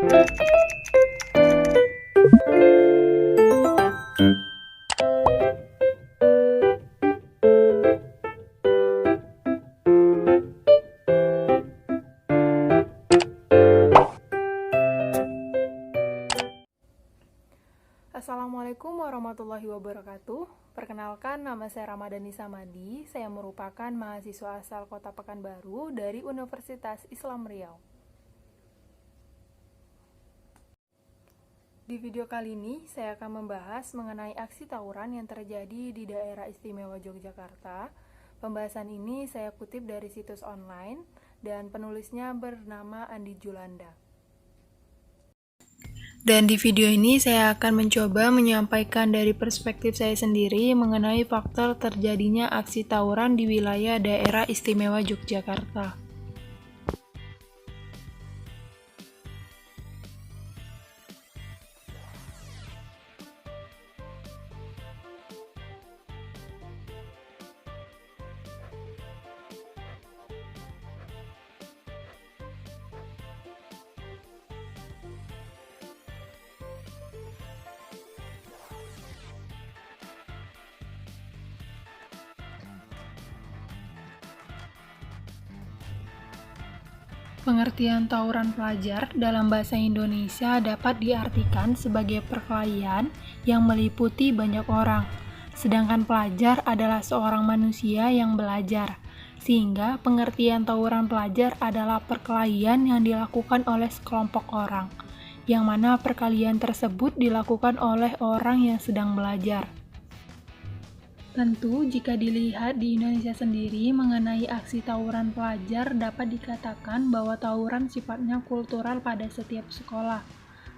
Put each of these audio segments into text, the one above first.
Assalamualaikum warahmatullahi wabarakatuh. Perkenalkan, nama saya Ramadhani Samadi. Saya merupakan mahasiswa asal Kota Pekanbaru dari Universitas Islam Riau. Di video kali ini, saya akan membahas mengenai aksi tawuran yang terjadi di daerah istimewa Yogyakarta. Pembahasan ini saya kutip dari situs online dan penulisnya bernama Andi Julanda. Dan di video ini saya akan mencoba menyampaikan dari perspektif saya sendiri mengenai faktor terjadinya aksi tawuran di wilayah daerah istimewa Yogyakarta. Pengertian tawuran pelajar dalam bahasa Indonesia dapat diartikan sebagai perkelahian yang meliputi banyak orang, sedangkan pelajar adalah seorang manusia yang belajar, sehingga pengertian tawuran pelajar adalah perkelahian yang dilakukan oleh sekelompok orang, yang mana perkelahian tersebut dilakukan oleh orang yang sedang belajar. Tentu, jika dilihat di Indonesia sendiri mengenai aksi tawuran pelajar dapat dikatakan bahwa tawuran sifatnya kultural pada setiap sekolah.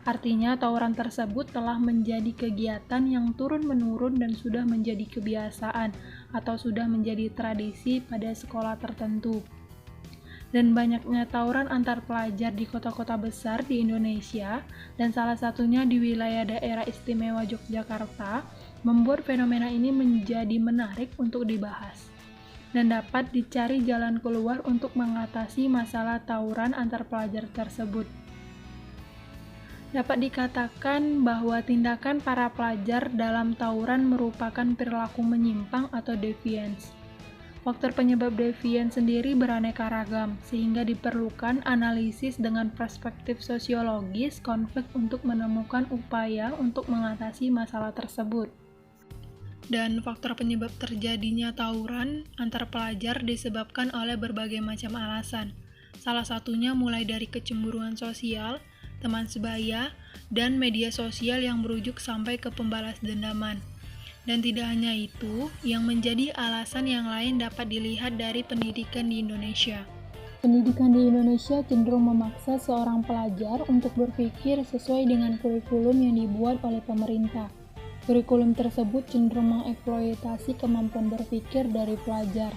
Artinya, tawuran tersebut telah menjadi kegiatan yang turun-menurun dan sudah menjadi kebiasaan atau sudah menjadi tradisi pada sekolah tertentu. Dan banyaknya tawuran antar pelajar di kota-kota besar di Indonesia, dan salah satunya di wilayah daerah istimewa Yogyakarta, membuat fenomena ini menjadi menarik untuk dibahas dan dapat dicari jalan keluar untuk mengatasi masalah tawuran antar pelajar tersebut. Dapat dikatakan bahwa tindakan para pelajar dalam tawuran merupakan perilaku menyimpang atau deviance. Faktor penyebab deviance sendiri beraneka ragam, sehingga diperlukan analisis dengan perspektif sosiologis konflik untuk menemukan upaya untuk mengatasi masalah tersebut. Dan faktor penyebab terjadinya tawuran antar pelajar disebabkan oleh berbagai macam alasan. Salah satunya mulai dari kecemburuan sosial, teman sebaya, dan media sosial yang merujuk sampai ke pembalas dendaman. Dan tidak hanya itu, yang menjadi alasan yang lain dapat dilihat dari pendidikan di Indonesia. Pendidikan di Indonesia cenderung memaksa seorang pelajar untuk berpikir sesuai dengan kurikulum yang dibuat oleh pemerintah. Kurikulum tersebut cenderung mengeksploitasi kemampuan berpikir dari pelajar,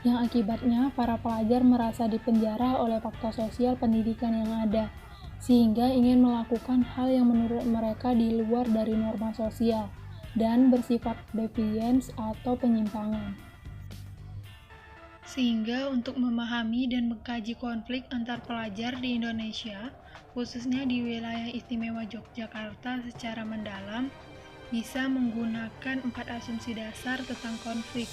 yang akibatnya para pelajar merasa dipenjara oleh faktor sosial pendidikan yang ada, sehingga ingin melakukan hal yang menurut mereka di luar dari norma sosial, dan bersifat deviance atau penyimpangan. Sehingga untuk memahami dan mengkaji konflik antar pelajar di Indonesia, khususnya di wilayah istimewa Yogyakarta secara mendalam, bisa menggunakan 4 asumsi dasar tentang konflik.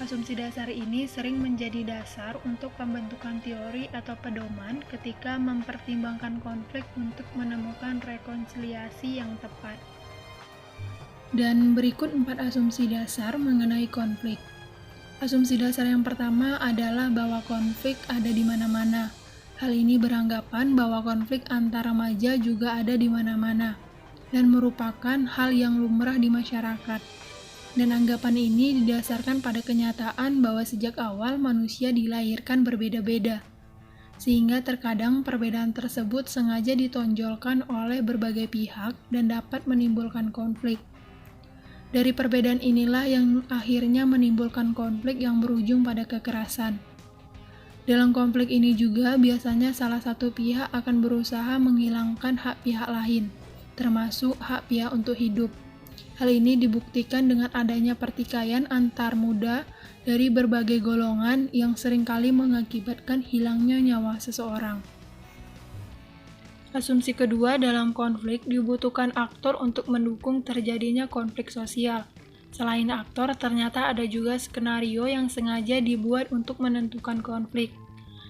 Asumsi dasar ini sering menjadi dasar untuk pembentukan teori atau pedoman ketika mempertimbangkan konflik untuk menemukan rekonsiliasi yang tepat. Dan berikut 4 asumsi dasar mengenai konflik. Asumsi dasar yang pertama adalah bahwa konflik ada di mana-mana. Hal ini beranggapan bahwa konflik antar remaja juga ada di mana-mana dan merupakan hal yang lumrah di masyarakat. Dan anggapan ini didasarkan pada kenyataan bahwa sejak awal manusia dilahirkan berbeda-beda, sehingga terkadang perbedaan tersebut sengaja ditonjolkan oleh berbagai pihak dan dapat menimbulkan konflik. Dari perbedaan inilah yang akhirnya menimbulkan konflik yang berujung pada kekerasan. Dalam konflik ini juga biasanya salah satu pihak akan berusaha menghilangkan hak pihak lain, termasuk hak pihak untuk hidup. Hal ini dibuktikan dengan adanya pertikaian antar muda dari berbagai golongan yang seringkali mengakibatkan hilangnya nyawa seseorang. Asumsi kedua, dalam konflik dibutuhkan aktor untuk mendukung terjadinya konflik sosial. Selain aktor, ternyata ada juga skenario yang sengaja dibuat untuk menentukan konflik.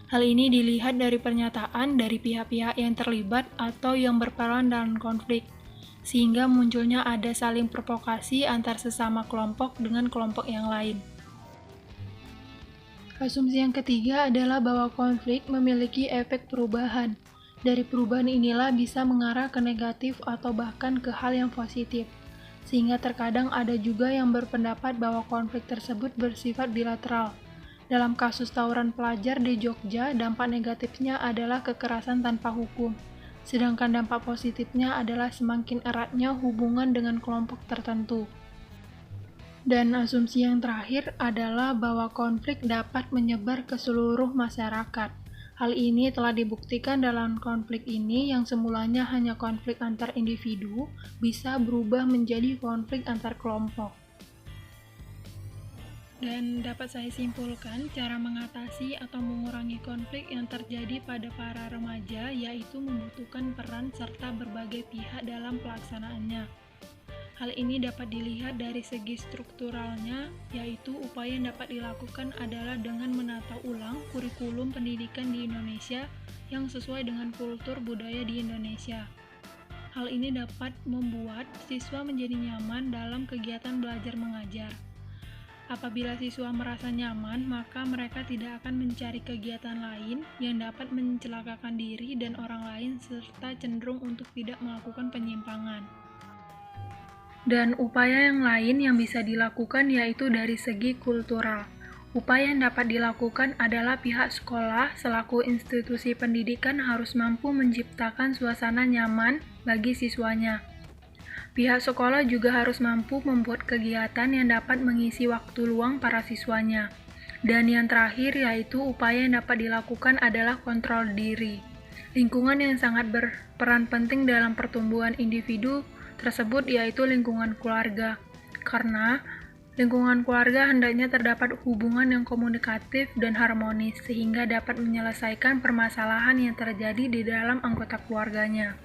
Hal ini dilihat dari pernyataan dari pihak-pihak yang terlibat atau yang berperan dalam konflik, sehingga munculnya ada saling provokasi antar sesama kelompok dengan kelompok yang lain. Asumsi yang ketiga adalah bahwa konflik memiliki efek perubahan. Dari perubahan inilah bisa mengarah ke negatif atau bahkan ke hal yang positif. Sehingga terkadang ada juga yang berpendapat bahwa konflik tersebut bersifat bilateral. Dalam kasus tawuran pelajar di Jogja, dampak negatifnya adalah kekerasan tanpa hukum. Sedangkan dampak positifnya adalah semakin eratnya hubungan dengan kelompok tertentu. Dan asumsi yang terakhir adalah bahwa konflik dapat menyebar ke seluruh masyarakat. Hal ini telah dibuktikan dalam konflik ini yang semulanya hanya konflik antar individu, bisa berubah menjadi konflik antar kelompok. Dan dapat saya simpulkan, cara mengatasi atau mengurangi konflik yang terjadi pada para remaja yaitu membutuhkan peran serta berbagai pihak dalam pelaksanaannya. Hal ini dapat dilihat dari segi strukturalnya, yaitu upaya yang dapat dilakukan adalah dengan menata ulang kurikulum pendidikan di Indonesia yang sesuai dengan kultur budaya di Indonesia. Hal ini dapat membuat siswa menjadi nyaman dalam kegiatan belajar mengajar. Apabila siswa merasa nyaman, maka mereka tidak akan mencari kegiatan lain yang dapat mencelakakan diri dan orang lain serta cenderung untuk tidak melakukan penyimpangan. Dan upaya yang lain yang bisa dilakukan yaitu dari segi kultural. Upaya yang dapat dilakukan adalah pihak sekolah selaku institusi pendidikan harus mampu menciptakan suasana nyaman bagi siswanya. Pihak sekolah juga harus mampu membuat kegiatan yang dapat mengisi waktu luang para siswanya. Dan yang terakhir yaitu upaya yang dapat dilakukan adalah kontrol diri. Lingkungan yang sangat berperan penting dalam pertumbuhan individu tersebut yaitu lingkungan keluarga. Karena lingkungan keluarga hendaknya terdapat hubungan yang komunikatif dan harmonis sehingga dapat menyelesaikan permasalahan yang terjadi di dalam anggota keluarganya.